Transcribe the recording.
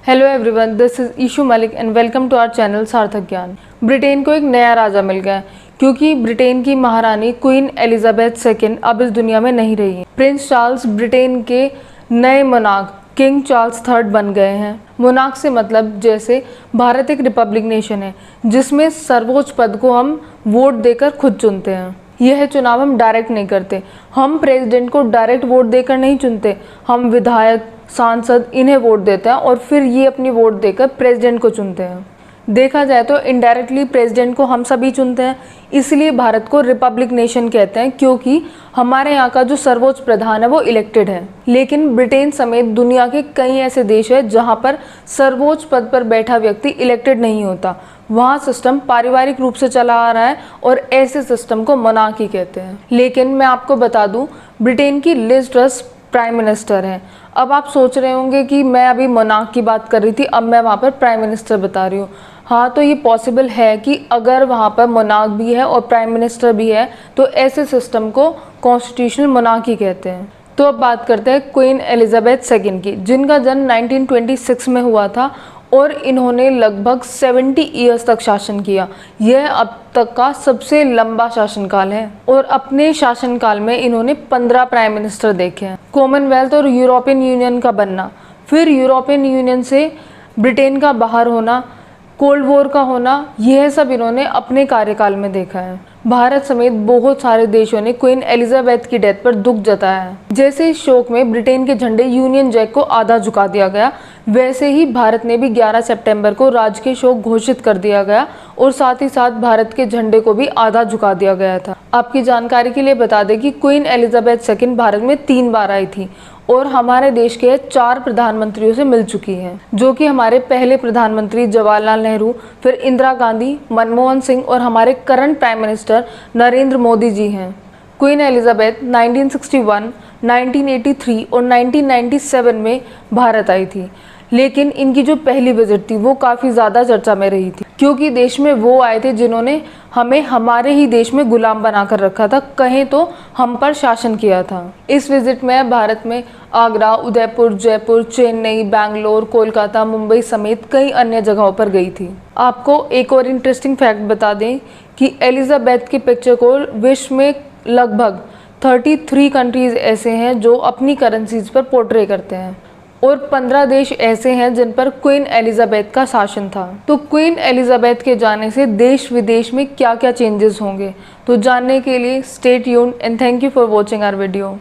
Hello everyone, this is Ishu Malik and welcome to our channel Sarthak Gyan. Britain को एक नया राजा मिल गया क्योंकि ब्रिटेन की महारानी क्वीन एलिजाबेथ सेकेंड अब इस दुनिया में नहीं रही है। प्रिंस चार्ल्स ब्रिटेन के नए मोनार्क किंग चार्ल्स थर्ड बन गए हैं। मोनार्क से मतलब जैसे भारत एक रिपब्लिक नेशन है जिसमें सर्वोच्च पद को हम वोट देकर खुद चुनते हैं। यह चुनाव हम डायरेक्ट नहीं करते, हम प्रेसिडेंट को डायरेक्ट वोट देकर नहीं चुनते, हम विधायक, सांसद इन्हें वोट देते हैं और फिर ये अपनी वोट देकर प्रेसिडेंट को चुनते हैं। देखा जाए तो इनडायरेक्टली प्रेसिडेंट को हम सभी चुनते हैं, इसलिए भारत को रिपब्लिक नेशन कहते हैं क्योंकि हमारे यहाँ का जो सर्वोच्च प्रधान है वो इलेक्टेड है। लेकिन ब्रिटेन समेत दुनिया के कई ऐसे देश हैं जहाँ पर सर्वोच्च पद पर बैठा व्यक्ति इलेक्टेड नहीं होता, वहाँ सिस्टम पारिवारिक रूप से चला आ रहा है और ऐसे सिस्टम को मोनार्की कहते हैं। लेकिन मैं आपको बता दूं, ब्रिटेन की लिज ट्रस प्राइम मिनिस्टर है। अब आप सोच रहे होंगे कि मैं अभी मोनार्क की बात कर रही थी, अब मैं वहाँ पर प्राइम मिनिस्टर बता रही हूँ। हाँ, तो ये पॉसिबल है कि अगर वहाँ पर मोनार्क भी है और प्राइम मिनिस्टर भी है तो ऐसे सिस्टम को कॉन्स्टिट्यूशनल मोनार्की कहते हैं। तो अब बात करते हैं क्वीन एलिजाबेथ सेकेंड की, जिनका जन्म 1926 में हुआ था और इन्होंने लगभग 70 ईयर्स तक शासन किया। यह अब तक का सबसे लंबा शासनकाल है और अपने शासनकाल में इन्होंने 15 प्राइम मिनिस्टर देखे हैं। कॉमनवेल्थ और यूरोपियन यूनियन का बनना, फिर यूरोपियन यूनियन से ब्रिटेन का बाहर होना, कोल्ड वॉर का होना, यह सब इन्होंने अपने कार्यकाल में देखा है। भारत समेत बहुत सारे देशों ने क्वीन एलिजाबेथ की डेथ पर दुख जताया है। जैसे इस शोक में ब्रिटेन के झंडे यूनियन जैक को आधा झुका दिया गया, वैसे ही भारत ने भी 11 सितंबर को राजकीय शोक घोषित कर दिया गया और साथ ही साथ भारत के झंडे को भी आधा झुका दिया गया था। आपकी जानकारी के लिए बता दें कि क्वीन एलिजाबेथ सेकेंड भारत में 3 बार आई थी और हमारे देश के 4 प्रधानमंत्रियों से मिल चुकी हैं, जो कि हमारे पहले प्रधानमंत्री जवाहरलाल नेहरू, फिर इंदिरा गांधी, मनमोहन सिंह और हमारे current prime minister Narendra Modi ji हैं। क्वीन एलिजाबेथ 1961, 1983 और 1997 में भारत आई थी, लेकिन इनकी जो पहली विजिट थी वो काफ़ी ज़्यादा चर्चा में रही थी क्योंकि देश में वो आए थे जिन्होंने हमें हमारे ही देश में गुलाम बनाकर रखा था, कहें तो हम पर शासन किया था। इस विजिट में भारत में आगरा, उदयपुर, जयपुर, चेन्नई, बैंगलोर, कोलकाता, मुंबई समेत कई अन्य जगहों पर गई थी। आपको एक और इंटरेस्टिंग फैक्ट बता दें कि एलिजाबेथ की पिक्चर को विश्व में लगभग 33 कंट्रीज ऐसे हैं जो अपनी करेंसीज पर पोर्ट्रे करते हैं और 15 देश ऐसे हैं जिन पर क्वीन एलिजाबेथ का शासन था। तो क्वीन एलिजाबेथ के जाने से देश विदेश में क्या क्या चेंजेस होंगे, तो जानने के लिए stay tuned and thank you for watching our video.